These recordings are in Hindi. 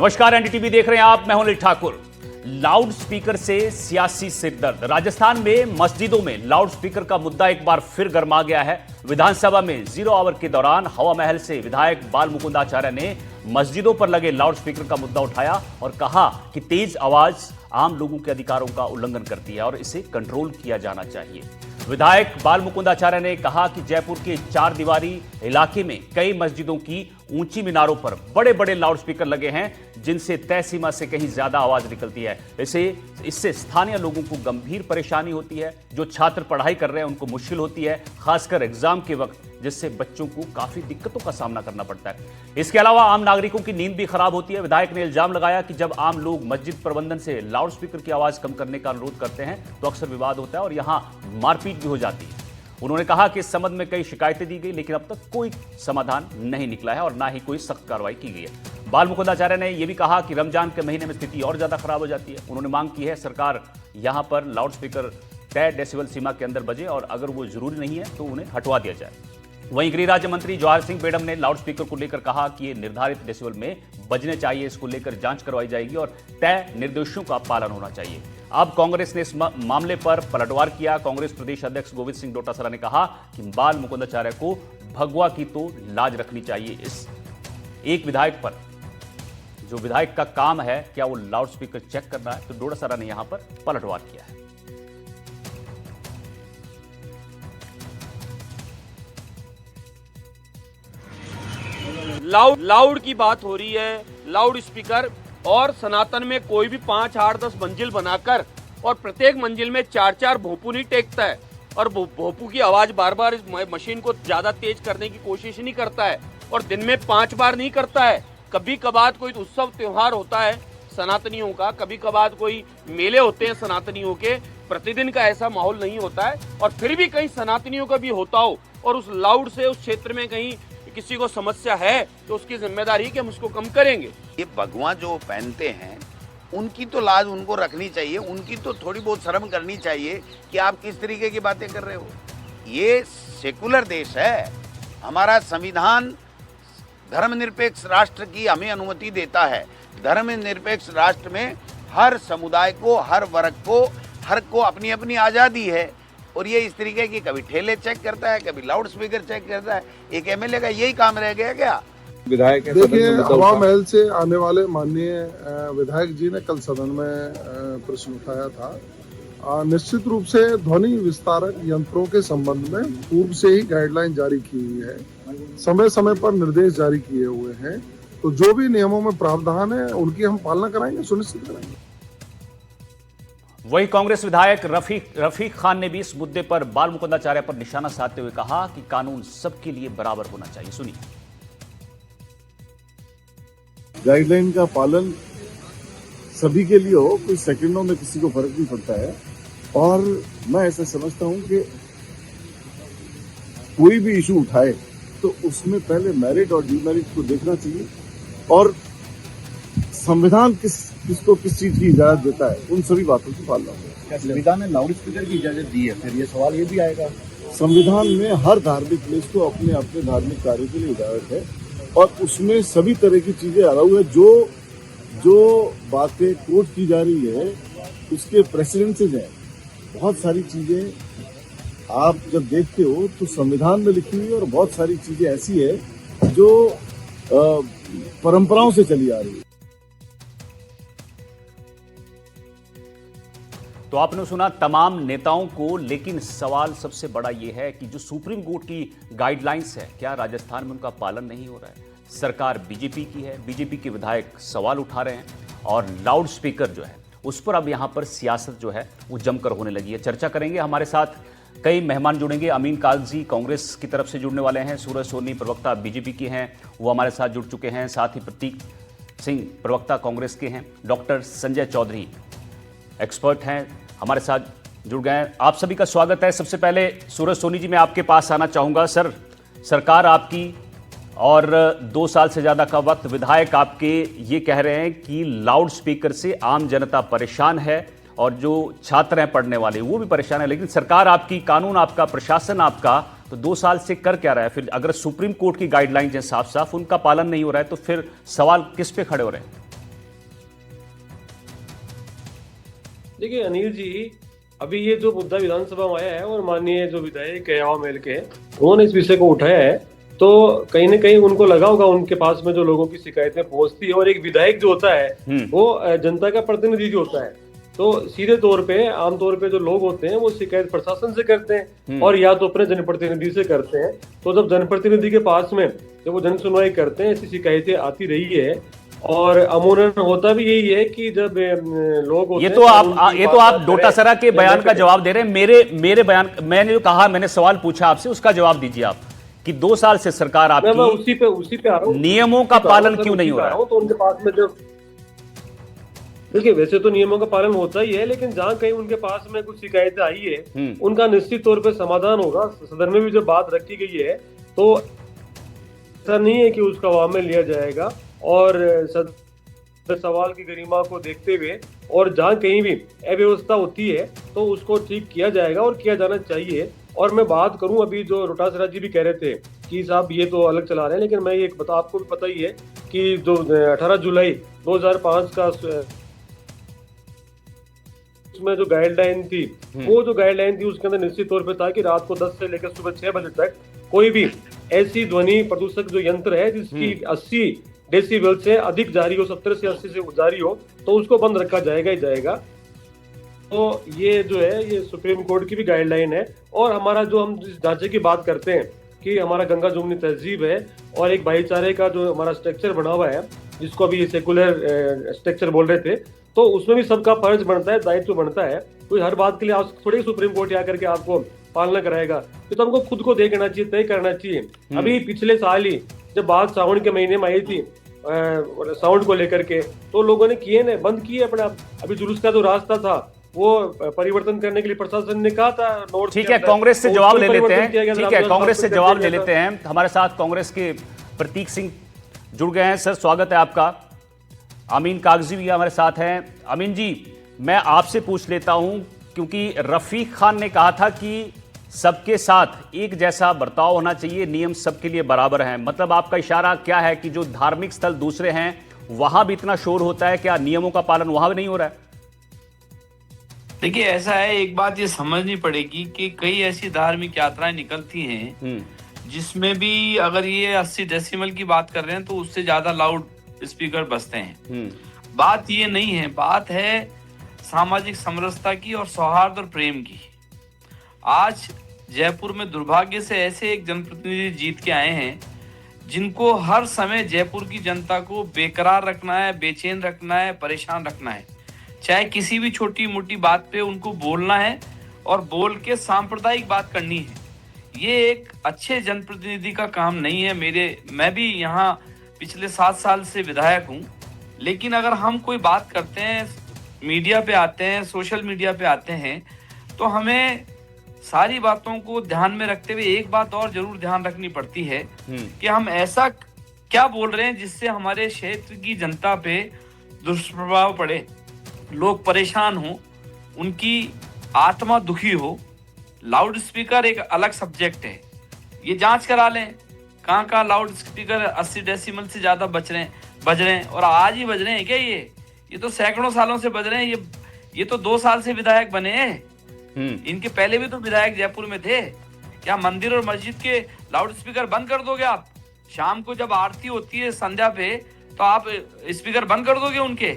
नमस्कार, एनडीटीवी देख रहे हैं आप। मैं हूं अनिल ठाकुर। लाउड स्पीकर से सियासी सिरदर्द। राजस्थान में मस्जिदों में लाउड स्पीकर का मुद्दा एक बार फिर गर्मा गया है। विधानसभा में जीरो आवर के दौरान हवा महल से विधायक बाल मुकुंदाचार्य ने मस्जिदों पर लगे लाउड स्पीकर का मुद्दा उठाया और कहा कि तेज आवाज आम लोगों के अधिकारों का उल्लंघन करती है और इसे कंट्रोल किया जाना चाहिए। विधायक बाल मुकुंदाचार्य ने कहा कि जयपुर के चार दीवारी इलाके में कई मस्जिदों की ऊंची मीनारों पर बड़े बड़े लाउड स्पीकर लगे हैं, जिनसे तय सीमा से कहीं ज्यादा आवाज निकलती है। इससे स्थानीय लोगों को गंभीर परेशानी होती है। जो छात्र पढ़ाई कर रहे हैं उनको मुश्किल होती है, खासकर एग्जाम के वक्त, जिससे बच्चों को काफी दिक्कतों का सामना करना पड़ता है। इसके अलावा आम नागरिकों की नींद भी खराब होती है। विधायक ने इल्जाम लगाया कि जब आम लोग मस्जिद प्रबंधन से लाउड स्पीकर की आवाज कम करने का अनुरोध करते हैं तो अक्सर विवाद होता है और यहां मारपीट भी हो जाती है। उन्होंने कहा कि इस संबंध में कई शिकायतें दी गई, लेकिन अब तक कोई समाधान नहीं निकला है और ना ही कोई सख्त कार्रवाई की गई है। बाल मुकुंदाचार्य ने यह भी कहा कि रमजान के महीने में स्थिति और ज्यादा खराब हो जाती है। उन्होंने मांग की है सरकार यहां पर लाउड स्पीकर तय डेसिबल सीमा के अंदर बजे और अगर वो जरूरी नहीं है तो उन्हें हटवा दिया जाए। वहीं गृह राज्य मंत्री जवाहर सिंह बेडम ने लाउड स्पीकर को लेकर कहा कि ये निर्धारित डेसिबल में बजने चाहिए। इसको लेकर जांच करवाई जाएगी और तय निर्देशों का पालन होना चाहिए। अब कांग्रेस ने इस मामले पर पलटवार किया। कांग्रेस प्रदेश अध्यक्ष गोविंद सिंह डोटासरा ने कहा कि बाल मुकुंदाचार्य को भगवा की तो लाज रखनी चाहिए। इस एक विधायक पर, जो विधायक का काम है क्या वो लाउड स्पीकर चेक करना है, तो डोटासरा ने यहां पर पलटवार किया है। लाउड की बात हो रही है, लाउड स्पीकर, और सनातन में कोई भी 5, 8, 10 मंजिल बनाकर और प्रत्येक मंजिल में 4-4 भोंपू नहीं टेकता है और भोंपू की आवाज बार बार इस मशीन को ज्यादा तेज करने की कोशिश नहीं करता है और दिन में 5 बार नहीं करता है। कभी कभार कोई उत्सव त्योहार होता है सनातनियों का, कभी कभार कोई मेले होते हैं सनातनियों के, प्रतिदिन का ऐसा माहौल नहीं होता है। और फिर भी कहीं सनातनियों का भी होता हो और उस लाउड से उस क्षेत्र में कहीं किसी को समस्या है तो उसकी जिम्मेदारी कि हम उसको कम करेंगे। ये भगवा जो पहनते हैं उनकी तो लाज उनको रखनी चाहिए, उनकी तो थोड़ी बहुत शर्म करनी चाहिए कि आप किस तरीके की बातें कर रहे हो। ये सेकुलर देश है, हमारा संविधान धर्मनिरपेक्ष राष्ट्र की हमें अनुमति देता है। धर्मनिरपेक्ष राष्ट्र में हर समुदाय को, हर वर्ग को, हर को अपनी अपनी आज़ादी है और ये इस तरीके की कभी ठेले चेक करता है, कभी लाउड स्पीकर चेक करता है। एक एमएलए का यही काम रह गया क्या? विधायक देखिए, हवा महल से आने वाले माननीय विधायक जी ने कल सदन में प्रश्न उठाया था। निश्चित रूप से ध्वनि विस्तारक यंत्रों के संबंध में पूर्व से ही गाइडलाइन जारी की हुई है, समय समय पर निर्देश जारी किए हुए हैं। तो जो भी नियमों में प्रावधान है उनकी हम पालना कराएंगे, सुनिश्चित कराएंगे। वही कांग्रेस विधायक रफीक खान ने भी इस मुद्दे पर बाल मुकुंदाचार्य पर निशाना साधते हुए कहा कि कानून सबके लिए बराबर होना चाहिए। सुनिए। गाइडलाइन का पालन सभी के लिए हो, कुछ सेकंडों में किसी को फर्क नहीं पड़ता है। और मैं ऐसा समझता हूं कि कोई भी इशू उठाए तो उसमें पहले मेरिट और डिमेरिट को देखना चाहिए और संविधान किसको किस चीज की इजाजत देता है, उन सभी बातों की पालना हो। संविधान ने लाउड स्पीकर की इजाजत दी है, फिर ये सवाल ये भी आएगा। संविधान में हर धार्मिक प्लेस को अपने अपने धार्मिक कार्य के लिए इजाजत है और उसमें सभी तरह की चीजें अलाउ है। जो बातें कोट की जा रही है उसके प्रेसिडेंसेज हैं। बहुत सारी चीजें आप जब देखते हो तो संविधान में लिखी हुई और बहुत सारी चीजें ऐसी है जो परंपराओं से चली आ रही है। तो आपने सुना तमाम नेताओं को, लेकिन सवाल सबसे बड़ा यह है कि जो सुप्रीम कोर्ट की गाइडलाइंस है, क्या राजस्थान में उनका पालन नहीं हो रहा है? सरकार बीजेपी की है, बीजेपी के विधायक सवाल उठा रहे हैं और लाउड स्पीकर जो है उस पर अब यहां पर सियासत जो है वो जमकर होने लगी है। चर्चा करेंगे, हमारे साथ कई मेहमान जुड़ेंगे। अमीन कागजी कांग्रेस की तरफ से जुड़ने वाले हैं, सूरज सोनी प्रवक्ता बीजेपी के हैं, वो हमारे साथ जुड़ चुके हैं। साथ ही प्रतीक सिंह प्रवक्ता कांग्रेस के हैं, डॉक्टर संजय चौधरी एक्सपर्ट हैं, हमारे साथ जुड़ गए हैं। आप सभी का स्वागत है। सबसे पहले सूरज सोनी जी, मैं आपके पास आना चाहूँगा। सर, सरकार आपकी और 2 साल से ज़्यादा का वक्त, विधायक आपके ये कह रहे हैं कि लाउड स्पीकर से आम जनता परेशान है और जो छात्र हैं पढ़ने वाले वो भी परेशान है, लेकिन सरकार आपकी, कानून आपका, प्रशासन आपका तो 2 साल से कर क्या रहा है? फिर अगर सुप्रीम कोर्ट की गाइडलाइंस हैं साफ साफ, उनका पालन नहीं हो रहा है तो फिर सवाल किस पे खड़े हो रहे हैं? देखिए अनिल जी, अभी ये जो मुद्दा विधानसभा में आया है और माननीय जो विधायक है हवा महल के, उन्होंने इस विषय को उठाया है, तो कहीं ना कहीं उनको लगा होगा उनके पास में जो लोगों की शिकायतें पहुंचती है, और एक विधायक जो होता है वो जनता का प्रतिनिधि जो होता है, तो सीधे तौर पे आमतौर पे जो लोग होते हैं वो शिकायत प्रशासन से करते हैं और या तो अपने जनप्रतिनिधि से करते हैं। तो जब जनप्रतिनिधि के पास में जब वो जन सुनवाई करते हैं, ऐसी शिकायतें आती रही है, और अमूमन होता भी यही है कि जब लोग होते ये तो आप डोटासरा के बयान का जवाब दे रहे हैं। मेरे बयान, मैंने जो कहा, मैंने सवाल पूछा आपसे, उसका जवाब दीजिए आप कि 2 साल से सरकार आपकी उसी पे आ रहा हूं, नियमों का पालन क्यों नहीं हो रहा है? तो उनके पास में जब देखिए, वैसे तो नियमों का पालन होता ही है, लेकिन जहाँ कहीं उनके पास में कुछ शिकायतें आई है, उनका निश्चित तौर पे समाधान होगा। सदन में भी जब बात रखी गई है तो ऐसा नहीं है कि उसका अवाम में लिया जाएगा, और सवाल की गरिमा को देखते हुए और जहाँ कहीं भी अव्यवस्था होती है तो उसको ठीक किया जाएगा और किया जाना चाहिए। और मैं बात करूं, अभी जो डोटासरा जी भी कह रहे थे कि साहब ये तो अलग चला रहे हैं, लेकिन मैं ये आपको भी पता ही है कि जो 18 जुलाई 2005 का उसमें जो गाइडलाइन थी, वो जो गाइडलाइन थी उसके अंदर निश्चित तौर पे था कि रात को 10 से लेकर सुबह 6 बजे तक कोई भी ऐसी ध्वनि प्रदूषक जो यंत्र है जिसकी 80 डेसिबल से अधिक जारी हो, 70 से 80 से जारी हो, तो उसको बंद रखा जाएगा ही जाएगा। तो ये जो है ये सुप्रीम कोर्ट की भी गाइडलाइन है। और हमारा जो हम जिस ढांचे की बात करते हैं कि हमारा गंगा जुमनी तहजीब है और एक भाईचारे का जो हमारा स्ट्रक्चर बना हुआ है, जिसको अभी सेकुलर स्ट्रक्चर बोल रहे थे, तो उसमें भी सबका फर्ज बनता है, दायित्व बनता है। कोई हर बात के लिए आप थोड़ी सुप्रीम कोर्ट आकर के आपको पालना कराएगा, तो हमको खुद को देखना चाहिए, तय करना चाहिए। अभी पिछले साल ही जब बात सावन के महीने में आई थी साउंड को लेकर के, तो लोगों ने किए ना, बंद किए अपने आप। अभी जुलूस का जो रास्ता था वो परिवर्तन करने के लिए प्रशासन ने कहा था नोट। ठीक है, कांग्रेस से जवाब ले लेते हैं। ठीक है, कांग्रेस से जवाब ले लेते हैं। हमारे साथ कांग्रेस के प्रतीक सिंह जुड़ गए हैं। सर, स्वागत है आपका। अमीन कागजी भी हमारे साथ हैं। अमीन जी, मैं आपसे पूछ लेता हूं, क्योंकि रफीक खान ने कहा था कि सबके साथ एक जैसा बर्ताव होना चाहिए, नियम सबके लिए बराबर हैं। मतलब आपका इशारा क्या है कि जो धार्मिक स्थल दूसरे हैं वहां भी इतना शोर होता है, क्या नियमों का पालन वहां भी नहीं हो रहा है? देखिए, ऐसा है, एक बात ये समझनी पड़ेगी कि कई ऐसी धार्मिक यात्राएं निकलती हैं जिसमें भी अगर ये 80 डेसिमल की बात कर रहे हैं तो उससे ज्यादा लाउड स्पीकर बजते हैं। बात ये नहीं है, बात है सामाजिक समरसता की और सौहार्द और प्रेम की। आज जयपुर में दुर्भाग्य से ऐसे एक जनप्रतिनिधि जीत के आए हैं जिनको हर समय जयपुर की जनता को बेकरार रखना है, बेचैन रखना है, परेशान रखना है। चाहे किसी भी छोटी मोटी बात पे उनको बोलना है और बोल के सांप्रदायिक बात करनी है। ये एक अच्छे जनप्रतिनिधि का काम नहीं है। मैं भी यहाँ पिछले 7 साल से विधायक हूँ, लेकिन अगर हम कोई बात करते हैं, मीडिया पे आते हैं, सोशल मीडिया पे आते हैं, तो हमें सारी बातों को ध्यान में रखते हुए एक बात और जरूर ध्यान रखनी पड़ती है कि हम ऐसा क्या बोल रहे हैं जिससे हमारे क्षेत्र की जनता पे दुष्प्रभाव पड़े, लोग परेशान हो, उनकी आत्मा दुखी हो। लाउड स्पीकर एक अलग सब्जेक्ट है, ये जांच करा लें कहाँ लाउड स्पीकर 80 डेसिमल से ज्यादा बज रहे हैं। और आज ही बज रहे हैं क्या? ये तो सैकड़ों सालों से बज रहे हैं। ये तो 2 साल से विधायक बने हैं। इनके पहले भी तो विधायक जयपुर में थे। क्या मंदिर और मस्जिद के लाउड स्पीकर बंद कर दोगे आप? शाम को जब आरती होती है संध्या पे, तो आप स्पीकर बंद कर दोगे? उनके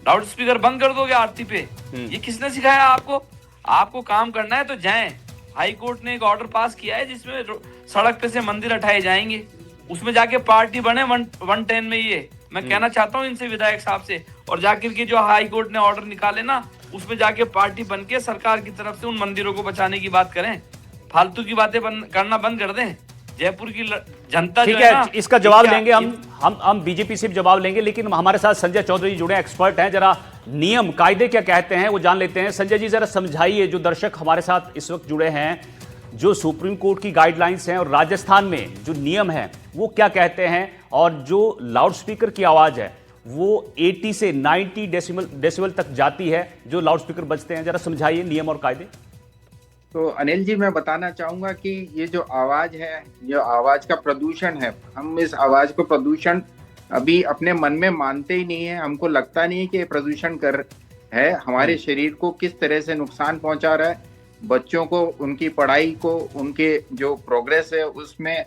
लाउड स्पीकर बंद कर दोगे आरती पे? ये किसने सिखाया आपको? आपको काम करना है तो जाएं। हाई कोर्ट ने एक ऑर्डर पास किया है जिसमें सड़क पे से मंदिर हटाए जाएंगे, उसमें जाके पार्टी बने 110 में। ये मैं कहना चाहता हूँ इनसे, विधायक साहब से, और जाकर के जो हाई कोर्ट ने ऑर्डर निकाले ना, उसमें जाके पार्टी बन के सरकार की तरफ से उन मंदिरों को बचाने की बात करें। फालतू की बातें करना बंद कर दें। जयपुर की जनता ठीक है, इसका जवाब लेंगे हम बीजेपी से भी जवाब लेंगे, लेकिन हमारे साथ संजय चौधरी जुड़े, एक्सपर्ट हैं। जरा नियम कायदे क्या कहते हैं वो जान लेते हैं। संजय जी, जरा समझाइए, जो दर्शक हमारे साथ इस वक्त जुड़े हैं, जो सुप्रीम कोर्ट की गाइडलाइंस हैं और राजस्थान में जो नियम है वो क्या कहते हैं, और जो लाउड स्पीकर की आवाज है वो 80 से 90 डेसिबल तक जाती है, जो लाउड स्पीकर बजते हैं। जरा समझाइए नियम और कायदे। तो अनिल जी, मैं बताना चाहूंगा कि ये जो आवाज है, ये आवाज का प्रदूषण है, हम इस आवाज को प्रदूषण अभी अपने मन में मानते ही नहीं है। हमको लगता नहीं है कि ये प्रदूषण कर है हमारे शरीर को किस तरह से नुकसान पहुंचा रहा है, बच्चों को, उनकी पढ़ाई को, उनके जो प्रोग्रेस है उसमें,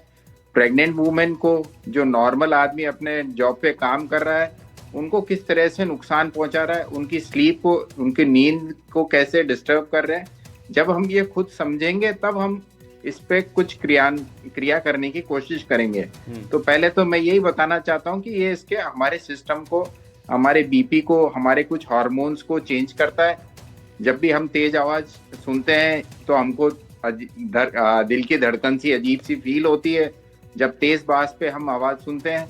प्रेग्नेंट वुमेन को, जो नॉर्मल आदमी अपने जॉब पे काम कर रहा है उनको किस तरह से नुकसान पहुंचा रहा है, उनकी स्लीप को, उनकी नींद को कैसे डिस्टर्ब कर रहे हैं। जब हम ये खुद समझेंगे तब हम इस पे कुछ क्रिया करने की कोशिश करेंगे। तो पहले तो मैं यही बताना चाहता हूँ कि ये इसके हमारे सिस्टम को, हमारे बीपी को, हमारे कुछ हार्मोन्स को चेंज करता है। जब भी हम तेज आवाज सुनते हैं तो हमको दिल की धड़कन सी अजीब सी फील होती है। जब तेज बास पे हम आवाज सुनते हैं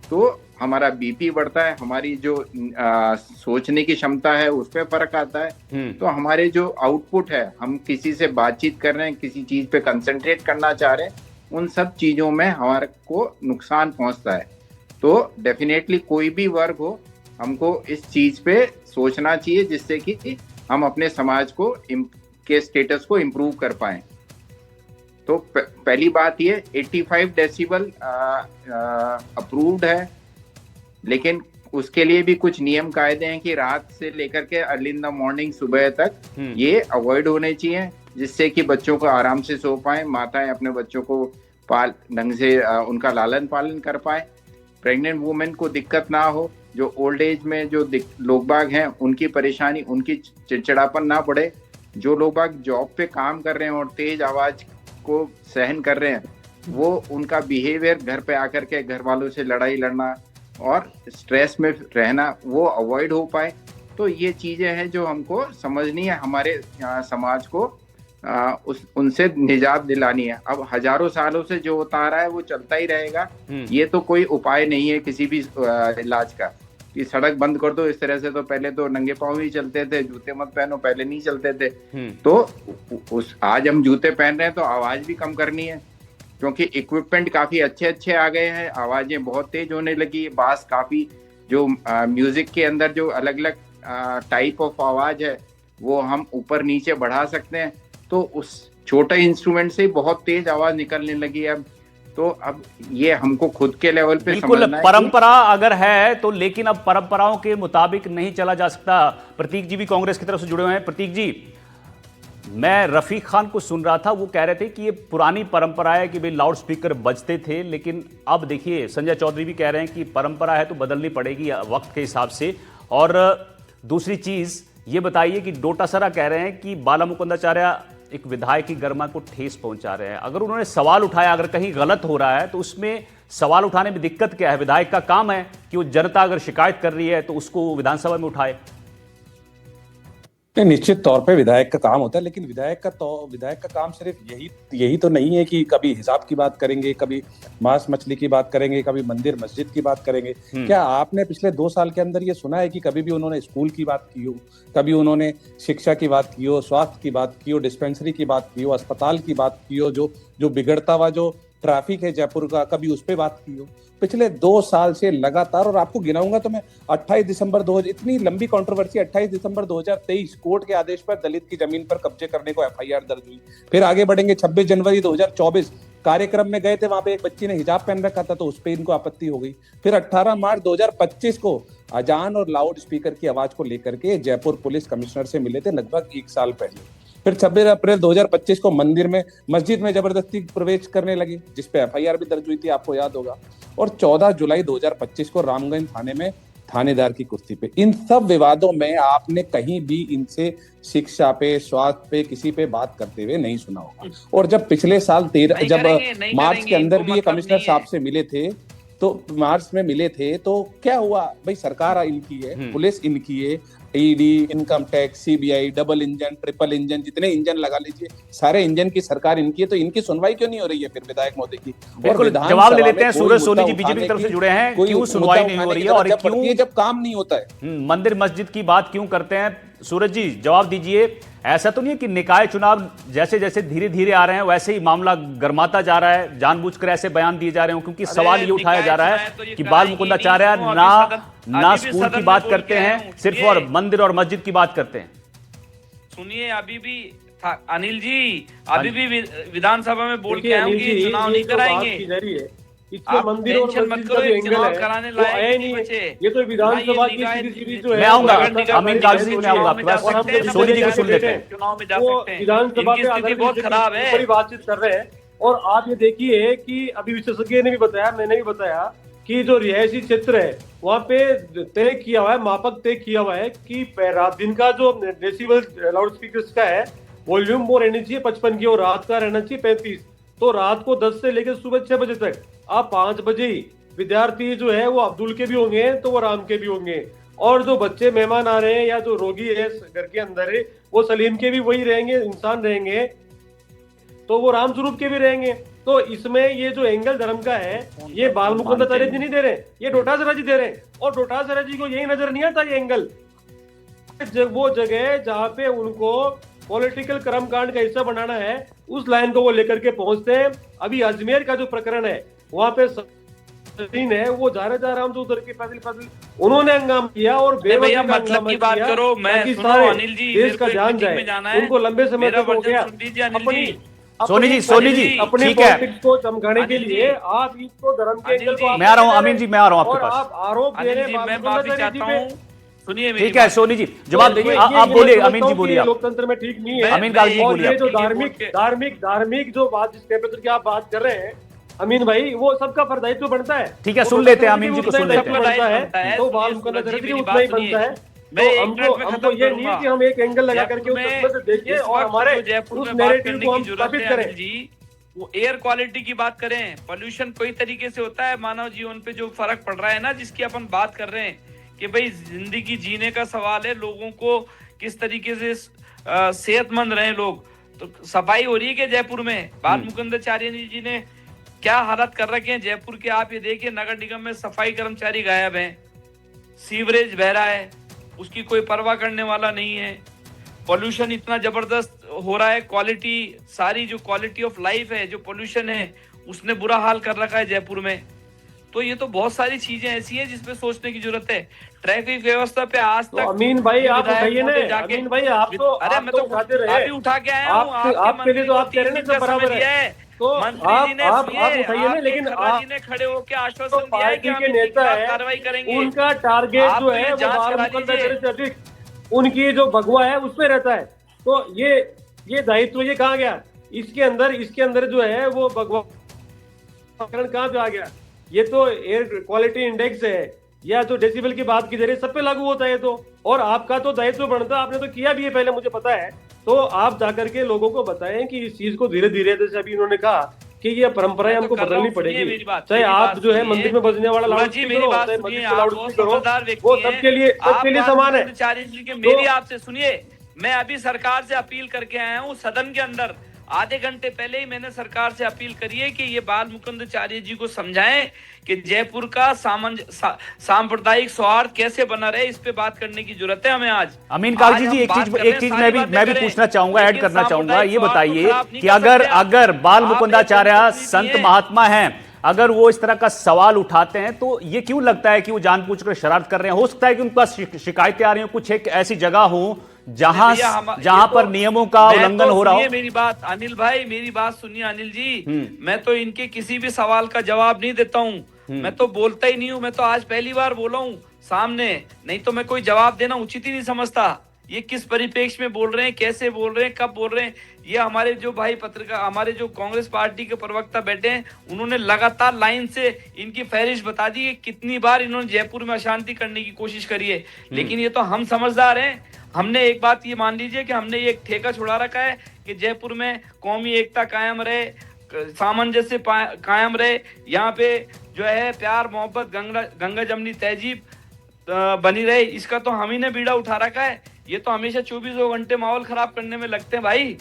तो हमारा बीपी बढ़ता है, हमारी जो सोचने की क्षमता है उस पर फर्क आता है। तो हमारे जो आउटपुट है, हम किसी से बातचीत कर रहे हैं, किसी चीज पे कंसंट्रेट करना चाह रहे हैं, उन सब चीजों में हमारे को नुकसान पहुंचता है। तो डेफिनेटली कोई भी वर्ग हो, हमको इस चीज पे सोचना चाहिए जिससे कि हम अपने समाज को के स्टेटस को इम्प्रूव कर पाए। तो पहली बात ये 85 डेसिबल अप्रूव्ड है, लेकिन उसके लिए भी कुछ नियम कायदे हैं कि रात से लेकर के अर्ली इन द मॉर्निंग, सुबह तक ये अवॉइड होने चाहिए, जिससे कि बच्चों को आराम से सो पाए, माताएं अपने बच्चों को ढंग से उनका लालन पालन कर पाए, प्रेग्नेंट वुमेन को दिक्कत ना हो, जो ओल्ड एज में जो लोग बाग हैं उनकी परेशानी, उनकी चिड़चिड़ापन ना बढ़े, जो लोग बाग जॉब पे काम कर रहे हैं और तेज आवाज को सहन कर रहे हैं, वो उनका बिहेवियर घर पे आकर के घर वालों से लड़ाई लड़ना और स्ट्रेस में रहना वो अवॉइड हो पाए। तो ये चीजें हैं जो हमको समझनी है, हमारे समाज को उनसे निजात दिलानी है। अब हजारों सालों से जो होता आ रहा है वो चलता ही रहेगा, ये तो कोई उपाय नहीं है किसी भी इलाज का कि सड़क बंद कर दो इस तरह से। तो पहले तो नंगे पांव ही चलते थे, जूते मत पहनो, पहले नहीं चलते थे। तो आज हम जूते पहन रहे हैं तो आवाज भी कम करनी है, क्योंकि इक्विपमेंट काफी अच्छे आ गए हैं, आवाजें बहुत तेज होने लगी, बास काफी, जो म्यूजिक के अंदर जो अलग अलग टाइप ऑफ आवाज है वो हम ऊपर नीचे बढ़ा सकते हैं। तो उस छोटे इंस्ट्रूमेंट से बहुत तेज आवाज निकलने लगी है। तो अब ये हमको खुद के लेवल पे बिल्कुल परंपरा अगर है तो, लेकिन अब परंपराओं के मुताबिक नहीं चला जा सकता। प्रतीक जी भी कांग्रेस की तरफ से जुड़े हुए हैं। प्रतीक जी, मैं रफीक खान को सुन रहा था, वो कह रहे थे कि ये पुरानी परंपरा है कि भाई लाउड स्पीकर बजते थे, लेकिन अब देखिए संजय चौधरी भी कह रहे हैं कि परंपरा है तो बदलनी पड़ेगी वक्त के हिसाब से। और दूसरी चीज ये बताइए कि डोटासरा कह रहे हैं कि बाला मुकुंदाचार्य एक विधायक की गरिमा को ठेस पहुंचा रहे हैं। अगर उन्होंने सवाल उठाया, अगर कहीं गलत हो रहा है तो उसमें सवाल उठाने में दिक्कत क्या है? विधायक का काम है कि वो जनता अगर शिकायत कर रही है तो उसको विधानसभा में उठाए। नहीं, निश्चित तौर पे विधायक का काम होता है, लेकिन विधायक का काम सिर्फ यही तो नहीं है कि कभी हिसाब की बात करेंगे, कभी मांस मछली की बात करेंगे, कभी मंदिर मस्जिद की बात करेंगे। क्या आपने पिछले 2 साल के अंदर ये सुना है कि कभी भी उन्होंने स्कूल की बात की हो, कभी उन्होंने शिक्षा की बात की हो, स्वास्थ्य की बात की हो, डिस्पेंसरी की बात की हो, अस्पताल की बात की हो, जो बिगड़ता हुआ जो ट्रैफिक है जयपुर का, कभी उस पर बात की हो? पिछले 2 साल से लगातार, और आपको गिनाऊंगा तो मैं 28 दिसंबर 2000, इतनी लंबी कंट्रोवर्सी, 28 दिसंबर 2023 कोर्ट के आदेश पर दलित की जमीन पर कब्जे करने को एफआईआर दर्ज हुई। फिर आगे बढ़ेंगे, 26 जनवरी 2024 कार्यक्रम में गए थे, वहां पे एक बच्ची ने हिजाब पहन रखा था तो उस पर इनको आपत्ति हो गई। फिर 18 मार्च 2025 को अजान और लाउड स्पीकर की आवाज को लेकर के जयपुर पुलिस कमिश्नर से मिले थे, लगभग 1 साल पहले। फिर 26 अप्रैल 2025 को मस्जिद में जबरदस्ती प्रवेश करने लगे, जिसपे एफआईआर भी दर्ज हुई थी, आपको याद होगा। और 14 जुलाई 2025 को रामगंज थाने में थानेदार की कुर्सी पे। इन सब विवादों में आपने कहीं भी इनसे शिक्षा पे, स्वास्थ्य पे, किसी पे बात करते हुए नहीं सुना होगा। और जब पिछले साल जब मार्च के अंदर भी ये कमिश्नर साहब से मिले थे, तो मार्च में मिले थे तो क्या हुआ भाई? सरकार इनकी है, पुलिस इनकी है, ED, income tax, CBI, double engine, triple engine, जितने इंजन लगा लीजिए, सारे इंजन की सरकार इनकी है। तो इनकी सुनवाई क्यों नहीं हो रही है फिर विधायक महोदय की? बिल्कुल जवाब ले लेते हैं। सूरज सोनी जी बीजेपी की तरफ से जुड़े हैं, क्यों सुनवाई नहीं हो रही है और क्यों जब काम नहीं होता है मंदिर मस्जिद की बात क्यों करते हैं? सूरज जी जवाब दीजिए। ऐसा तो नहीं है कि निकाय चुनाव जैसे जैसे धीरे धीरे आ रहे हैं वैसे ही मामला गर्माता जा रहा है, जानबूझकर ऐसे बयान दिए जा रहे हो? क्योंकि सवाल ये उठाया जा रहा है कि बाल मुकुंदाचार्य ना स्कूल की बात करते हैं, सिर्फ और मंदिर और मस्जिद की बात करते हैं। सुनिए, अभी भी अनिल जी, अभी भी विधानसभा में बोल के आए कि चुनाव नहीं कराएंगे। इसमें आप मंदिर और टेंशन मत मस्जिद का करो, जो ये एंगल चुनाव है कराने वो लायक आया ही नहीं नहीं है। बचे। ये तो विधानसभा की निगाह- सीधी सीधी जो है मैं आऊंगा, वो अमीन कागजी जी, मैं आऊंगा आपके पास। और हम जो सोनी जी को सुन लेते हैं। चुनाव में जा वो सकते हैं। विधानसभा इनकी के स्थिति आधार बहुत खराब है। ऊपरी बातचीत कर रहे हैं। और आप ये देखिए कि अभी विशेषज्ञ ने भी बताया, मैंने भी बताया कि जो रिहायशी क्षेत्र है वहाँ पे तय किया हुआ है, मापक तय किया हुआ है कि रात दिन का जो डेसिबल लाउड स्पीकर्स का है वॉल्यूम वो रहनी चाहिए 55 की और रात का रहना चाहिए 35। तो रात को 10 से लेकर सुबह 6 बजे तक आप 5 बजे ही विद्यार्थी जो है वो अब्दुल के भी होंगे तो वो राम के भी होंगे, और जो बच्चे मेहमान आ रहे हैं या जो रोगी है घर के अंदर है वो सलीम के भी वही रहेंगे, इंसान रहेंगे, तो वो राम स्वरूप के भी रहेंगे। तो इसमें ये जो एंगल धर्म का है ये बाल मुकुंदाचार्य जी नहीं दे रहे, ये डोटासरा जी दे रहे हैं। और डोटासरा जी को यही नजर नहीं आता ये एंगल, वो जगह जहाँ पे उनको पॉलिटिकल कर्मकांड का हिस्सा बनाना है उस लाइन को वो लेकर के पहुंचते हैं। अभी अजमेर का जो प्रकरण है वहाँ पे है वो जा रहा हम तो उधर के पैदल उन्होंने हंगामा किया और भैया मतलब की बात करो। मैं सुनो अनिल जी, देश का ध्यान जाए, उनको लंबे समय तक हो गया अपनी सोनी जी अपनी ठीक है, पॉलिटिक्स को चमकाने के लिए आप इसको धर्म के एंगल को मैं आ रहा हूँ अमीन जी, मैं आ रहा हूँ और आपके पास। आप आरोप दे रहे हैं मैं माफी चाहता हूँ, सुनिए मेरी ठीक है बात। सोनी जी जवाब दीजिए, आप बोलिए अमीन जी, बोलिए आप। लोकतंत्र में ठीक नहीं है। अमीन कागजी और बोलिए ये आप। जो धार्मिक जो बात जिस टेम्परेचर की आप बात कर रहे हैं अमीन भाई, वो सबका फर्दायित्व बनता है। ठीक है, सुन लेते हैं अमीन जी को, सुन लेते हैं। बनता है तो बाल मुकुंदाचार्य जी उतना ही बनता है। तो हमको ये नहीं है कि हम एक एंगल लगा करके उस चश्मे से देखें और हमारे उस नैरेटिव को हम स्थापित करें। वो एयर क्वालिटी की बात करें, पोल्यूशन कोई तरीके से होता है मानव जीवन पे जो फर्क पड़ रहा है ना, जिसकी अपन बात कर रहे हैं कि भाई जिंदगी जीने का सवाल है, लोगों को किस तरीके से सेहतमंद रहे लोग। तो सफाई हो रही है कि जयपुर में बाल मुकुंदाचार्य जी ने क्या हालत कर रखे हैं जयपुर के। आप ये देखिए नगर निगम में सफाई कर्मचारी गायब हैं, सीवरेज बह रहा है, उसकी कोई परवाह करने वाला नहीं है। पोल्यूशन इतना जबरदस्त हो रहा है, क्वालिटी सारी जो क्वालिटी ऑफ लाइफ है, जो पोल्यूशन है उसने बुरा हाल कर रखा है जयपुर में। तो ये तो बहुत सारी चीजें ऐसी हैं जिसपे सोचने की जरूरत है। ट्रैफिक व्यवस्था पे आज तक अमीन भाई आप उठाइए ना, अमीन भाई आप तो अरे मैं तो उठाते रहे, अभी उठा के आया हूँ आपके लिए तो आप कह रहे हैं सब बराबर है। तो मंत्री जी ने आप उठाइए ना, लेकिन जी ने खड़े होकर आश्वासन तो दिया है कि पार्टी के नेता है, कार्रवाई करेंगे। उनका टारगेट जो है वो बाल मुकुंदाचार्य से अधिक उनकी जो भगवा है उसमें रहता है। तो ये दायित्व ये कहाँ गया? इसके अंदर जो है वो भगवा कहाँ पे आ गया? ये तो एयर क्वालिटी इंडेक्स है या तो डेसिबल की बात की जा रही है, सब पे लागू होता है। तो और आपका तो दायित्व बनता है, आपने तो किया भी है पहले, मुझे पता है। तो आप जाकर के लोगों को बताएं कि इस चीज को धीरे धीरे, जैसे अभी इन्होंने कहा कि ये परंपराएं हमको बदलनी पड़ेगी। चाहे आप जो है मंदिर में बजने वाला लाउड स्पीकर हो, चाहे मस्जिद में लाउड स्पीकर हो, वो सबके लिए समान है। मेरी आपसे सुनिए, मैं अभी सरकार से अपील करके आया हूँ सदन के अंदर। आधे घंटे पहले ही मैंने सरकार से अपील करी है कि ये बाल मुकुंदाचार्य जी को समझाएं कि जयपुर का सांप्रदायिक सौहार्द कैसे बना रहे, इस पे बात करने की जरूरत है हमें आज। अमीन कागजी जी, एक चीज मैं भी पूछना चाहूंगा, ऐड करना चाहूंगा। ये बताइए कि अगर बाल मुकुंदाचार्य संत महात्मा हैं, अगर वो इस तरह का सवाल उठाते हैं तो ये क्यों लगता है कि वो जानबूझकर शरारत कर रहे हैं? हो सकता है कि उनके पास शिकायतें आ रही हो, कुछ एक ऐसी जगह हो जहां पर नियमों का उल्लंघन हो रहा हो। मेरी बात अनिल भाई, मेरी बात सुनिए अनिल जी, मैं तो इनके किसी भी सवाल का जवाब नहीं देता हूँ, मैं तो बोलता ही नहीं हूँ। मैं तो आज पहली बार बोला हूँ सामने, नहीं तो मैं कोई जवाब देना उचित ही नहीं समझता। ये किस परिप्रेक्ष्य में बोल रहे हैं, कैसे बोल रहे हैं, कब बोल रहे हैं, ये हमारे जो भाई पत्रकार, हमारे जो कांग्रेस पार्टी के प्रवक्ता बैठे हैं, उन्होंने लगातार लाइन से इनकी फहरिस्त बता दी कि कितनी बार इन्होंने जयपुर में अशांति करने की कोशिश करी है। लेकिन ये तो हम समझदार हैं, हमने एक बात ये मान लीजिए कि हमने ये एक ठेका छुड़ा रखा है कि जयपुर में कौमी एकता कायम रहे, सामंजस्य कायम रहे, यहाँ पे जो है प्यार मोहब्बत गंगा जमनी तहजीब बनी रहे। इसका तो हम ही ने बीड़ा उठा रखा है। ये तो हमेशा 24 घंटे माहौल खराब करने में लगते हैं भाई।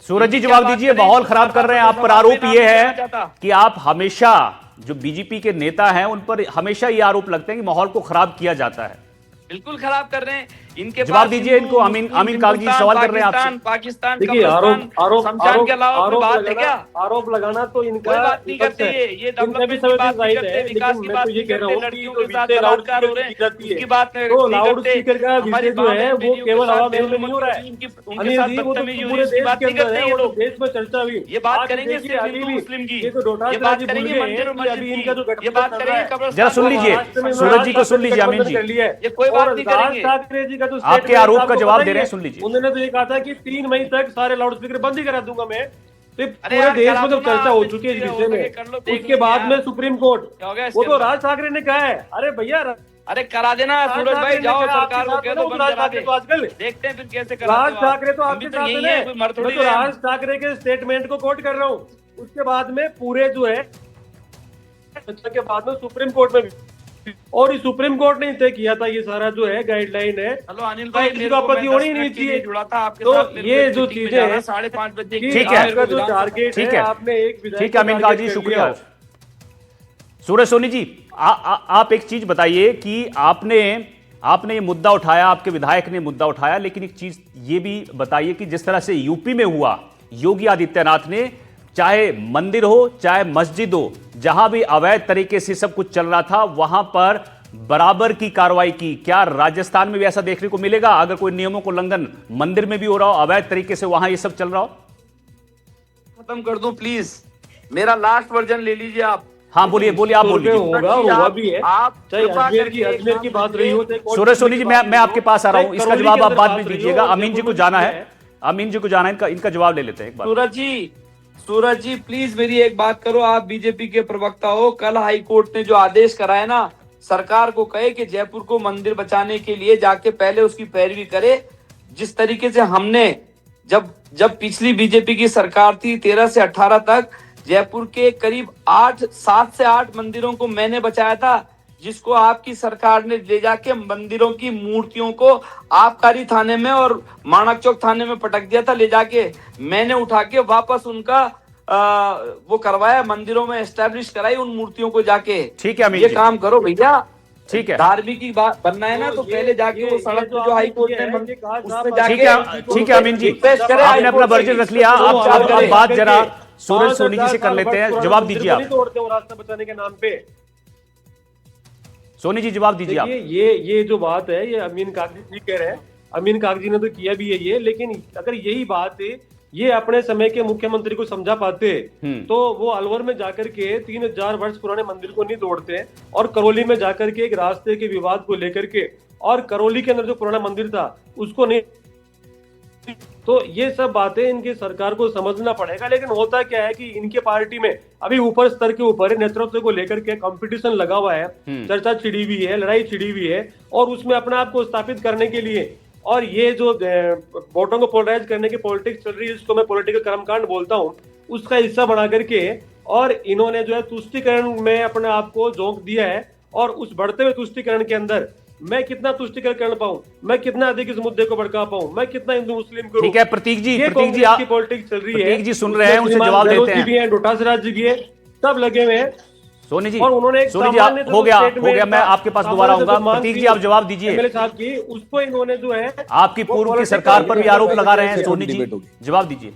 सूरज जी जवाब दीजिए, माहौल खराब कर रहे हैं आप पर आरोप ये है कि आप हमेशा जो बीजेपी के नेता हैं उन पर हमेशा ये आरोप लगते हैं कि माहौल को खराब किया जाता है। बिल्कुल खराब कर रहे हैं। इनके जवाब पास दीजिए इनको। अमीन कागजी सवाल कर रहे हैं आपसे। पाकिस्तान, देखिए शमशान के अलावा कोई बात है क्या? आरोप लगाना तो इनका कोई बात नहीं करते ये डेवलपमेंट की बात नहीं करते, विकास की बात नहीं करते, लड़कियों के साथ बलात्कार हो रहे हैं उसकी बात नहीं लाउड करते। स्पीकर का विषय जो है वो केवल हवा महल में नहीं हो रहा है, उनके साथ बदतमीजी हो रही है उसकी बात नहीं करते ये लोग। देश में चर्चा हुई, ये बात करेंगे सिर्फ हिंदू मुस्लिम की, ये बात करेंगे मंदिर और मस्जिद की, ये बात करेंगे कब्रिस्तान। जरा सुन लीजिए, सूरज जी को सुन लीजिए। अमीन जी ये कोई बात नहीं करेंगे। ठाकरे जी का तो आपके आरोप का जवाब दे रहे हैं, सुन लीजिए। उन्होंने तो ये कहा था कि 3 मई तक सारे लाउड स्पीकर बंद ही करा दूंगा मैं। तो पूरे यार, देश करा में तो दो ना, चर्चा हो आप चुकी है इस हो विषय सके में। कर लो, देख उसके लो बाद यार। में सुप्रीम कोर्ट, क्या हो गया वो इसके तो बाद? राज ठाकरे ने कहा है, अरे भैया अरे करा देना सूरज भाई, जाओ सरकार को कह दो बंद करा दे, तो आजकल देखते हैं फिर कैसे करा राज ठाकरे तो आपके साथ यही है। है, कोई मर थोड़ी मैं तो रहे हैं। राज ठाकरे के स्टेटमेंट को कोट कर रहा हूँ। उसके बाद में पूरे जो है चर्चा के बाद में सुप्रीम कोर्ट में भी, और इस सुप्रीम कोर्ट ने तय किया था ये सारा जो है गाइडलाइन है। हेलो अनिल भाई, किसी को आपत्ति होनी नहीं चाहिए। जुड़ा था आपके तो साथ, ये जो चीजें हैं 5:30 बजे ठीक है। आपका जो टारगेट ठीक है, है। आपने एक विधायक ठीक है अमीन कागजी, टारगेट कर शुक्रिया। लिया। सूरज सोनी जी, आप एक चीज बताइए कि आपने ये मुद्दा उठाया, आपके विधायक ने मुद्दा उठाया, लेकिन एक चीज ये भी बताइए कि जिस तरह से यूपी में हुआ, योगी आदित्यनाथ ने चाहे मंदिर हो चाहे मस्जिद हो, जहां भी अवैध तरीके से सब कुछ चल रहा था वहां पर बराबर की कार्रवाई की। क्या राजस्थान में भी ऐसा देखने को मिलेगा? अगर कोई नियमों को उल्लंघन मंदिर में भी हो रहा हो, अवैध तरीके से वहां ये सब चल रहा हो? खत्म कर दूं प्लीज, मेरा लास्ट वर्जन ले लीजिए आप। हाँ बोलिए बोलिए, आप बोलिए। होगा, हुआ भी है। आप चाहे अजमेर की बात रही हो, चाहे सूरज सोनी जी, मैं आपके पास आ रहा हूं, इसका करोली जवाब के आप अंदर बाद बात में रही दीजिएगा। हो, अमीन जी को जाना है, अमीन जी को जाना है, इनका जवाब ले लेते हैं एक बार। सूरज जी प्लीज मेरी एक बात करो, आप बीजेपी के प्रवक्ता हो। कल हाई कोर्ट ने जो आदेश कराया ना, सरकार को कहे कि जयपुर को मंदिर बचाने के लिए जाके पहले उसकी पैरवी करे। जिस तरीके से हमने जब पिछली बीजेपी की सरकार थी 13 से 18 तक, जयपुर के करीब 7 से 8 मंदिरों को मैंने बचाया था, जिसको आपकी सरकार ने ले जाके मंदिरों की मूर्तियों को आबकारी थाने में और माणक चौक थाने में पटक दिया था। ले जाके मैंने उठा के वापस उनका वो करवाया, मंदिरों में एस्टैब्लिश कराई उन मूर्तियों को जाके। ठीक है अमीन ये जी, काम करो भैया। ठीक है। धार्मिक की बात बनना है ना, तो पहले जाके वो सड़क जो हाई कोर्ट ने उसमें जाके ठीक है अमीन जी, रिक्वेस्ट करें आपने अपना हाईकोर्ट से वर्जन रख लिया। अब बात जरा सूरज सोनी जी से कर लेते हैं। जवाब दीजिए आप, तोड़ते हो रास्ता बचाने के नाम पे। सोनी जी जवाब दीजिए आप। ये जो बात है, ये अमीन कागजी ठीक कह रहे हैं। अमीन कागजी ने तो किया भी है ये, लेकिन अगर यही बात ये अपने समय के मुख्यमंत्री को समझा पाते तो वो अलवर में जाकर के 3000 वर्ष पुराने मंदिर को नहीं तोड़ते, और करौली में जाकर के एक रास्ते के विवाद को लेकर के, और करौली के अंदर जो पुराना मंदिर था उसको नहीं। तो ये सब बातें इनकी सरकार को समझना पड़ेगा। लेकिन होता क्या है कि इनके पार्टी में अभी ऊपर स्तर के ऊपर नेतृत्व को लेकर के कंपटीशन लगा हुआ है, चर्चा छिड़ी हुई है, लड़ाई छिड़ी हुई है, और उसमें अपने आप को स्थापित करने के लिए, और ये जो वोटों को पोलराइज करने की पॉलिटिक्स चल रही है, जिसको मैं पॉलिटिकल कर्मकांड बोलता हूँ, उसका हिस्सा बना करके, और इन्होंने जो है तुष्टिकरण में अपने आप को झोंक दिया है। और उस बढ़ते हुए तुष्टिकरण के अंदर मैं कितना तुष्टिकरण कर पाऊं, मैं कितना अधिक इस मुद्दे को भड़का पाऊं, मैं कितना हिंदू मुस्लिम करूं। ठीक है प्रतीक जी, की पॉलिटिक्स चल रही है। प्रतीक जी सुन रहे हैं, उनसे जवाब देते हैं। भी है, डोटासराज जी भी है, सब लगे हुए हैं। सोनी जी, और उन्होंने सोनी जी हो गया, मैं आपके पास दोबारा आऊंगा। प्रतीक जी आप जवाब दीजिए। एमएलए साहब की, उसको इन्होंने जो है आपकी पूर्व की सरकार पर भी आरोप लगा रहे हैं। सोनी जी जवाब दीजिए।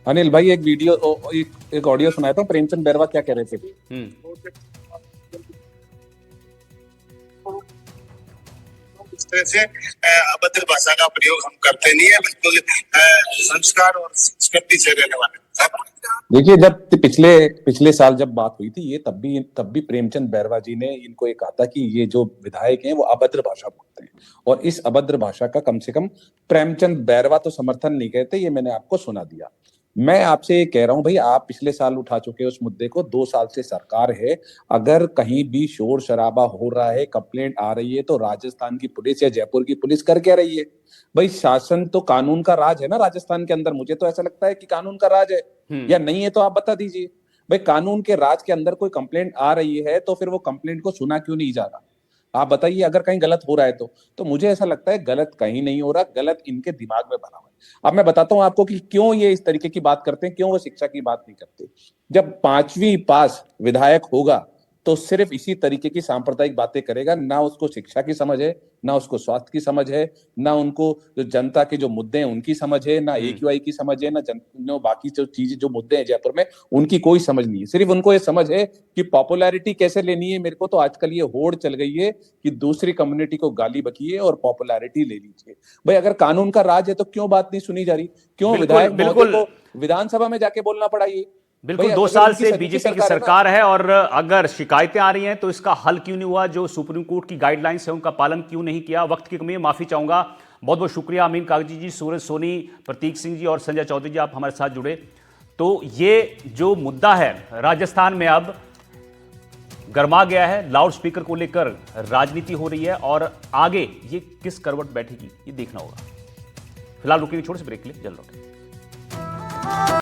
अनिल भाई एक ऑडियो सुनाया था, प्रेमचंद बैरवा क्या कह रहे थे। इस तरह से अभद्र भाषा का प्रयोग हम करते नहीं है, बिल्कुल संस्कार और संस्कृति से रहने वाले। देखिए, जब पिछले साल जब बात हुई थी ये, तब भी प्रेमचंद बैरवा जी ने इनको ये कहा था कि ये जो विधायक हैं वो अभद्र भाषा बोलते हैं, और इस अभद्र भाषा का कम से कम प्रेमचंद बैरवा तो समर्थन नहीं कहते। ये मैंने आपको सुना दिया। मैं आपसे ये कह रहा हूं भाई, आप पिछले साल उठा चुके उस मुद्दे को, 2 साल से सरकार है। अगर कहीं भी शोर शराबा हो रहा है, कंप्लेंट आ रही है, तो राजस्थान की पुलिस या जयपुर की पुलिस कर क्या रही है? भाई शासन तो कानून का राज है ना राजस्थान के अंदर। मुझे तो ऐसा लगता है कि कानून का राज है, या नहीं है तो आप बता दीजिए। भाई कानून के राज के अंदर कोई कंप्लेंट आ रही है तो फिर वो कंप्लेंट को सुना क्यों नहीं जा रहा? आप बताइए। अगर कहीं गलत हो रहा है तो मुझे ऐसा लगता है गलत कहीं नहीं हो रहा, गलत इनके दिमाग में बना हुआ है। अब मैं बताता हूं आपको कि क्यों ये इस तरीके की बात करते हैं, क्यों वो शिक्षा की बात नहीं करते। जब 5वीं पास विधायक होगा तो सिर्फ इसी तरीके की सांप्रदायिक बातें करेगा। ना उसको शिक्षा की समझ है, ना उसको स्वास्थ्य की समझ है, ना उनको जो जनता के जो मुद्दे हैं उनकी समझ है, ना AQI की समझ है, ना बाकी जो चीजें जो मुद्दे हैं जयपुर में उनकी कोई समझ नहीं है। सिर्फ उनको ये समझ है कि पॉपुलैरिटी कैसे लेनी है। मेरे को तो आजकल ये होड़ चल गई है कि दूसरी कम्युनिटी को गाली बकिए और पॉपुलैरिटी ले लीजिए। भाई अगर कानून का राज है तो क्यों बात नहीं सुनी जा रही? क्यों विधायक महोदय को विधानसभा में जाके बोलना पड़ा? ये बिल्कुल 2 साल से बीजेपी की सरकार है और अगर शिकायतें आ रही हैं तो इसका हल क्यों नहीं हुआ? जो सुप्रीम कोर्ट की गाइडलाइंस है उनका पालन क्यों नहीं किया? वक्त की कमी है, माफी चाहूंगा। बहुत बहुत शुक्रिया अमीन कागजी जी, सूरज सोनी, प्रतीक सिंह जी और संजय चौधरी जी, आप हमारे साथ जुड़े। तो ये जो मुद्दा है राजस्थान में अब गर्मा गया है, लाउड स्पीकर को लेकर राजनीति हो रही है और आगे ये किस करवट बैठेगी ये देखना होगा। फिलहाल रुकेंगे छोटे से ब्रेक के लिए, जल्द लौटेंगे।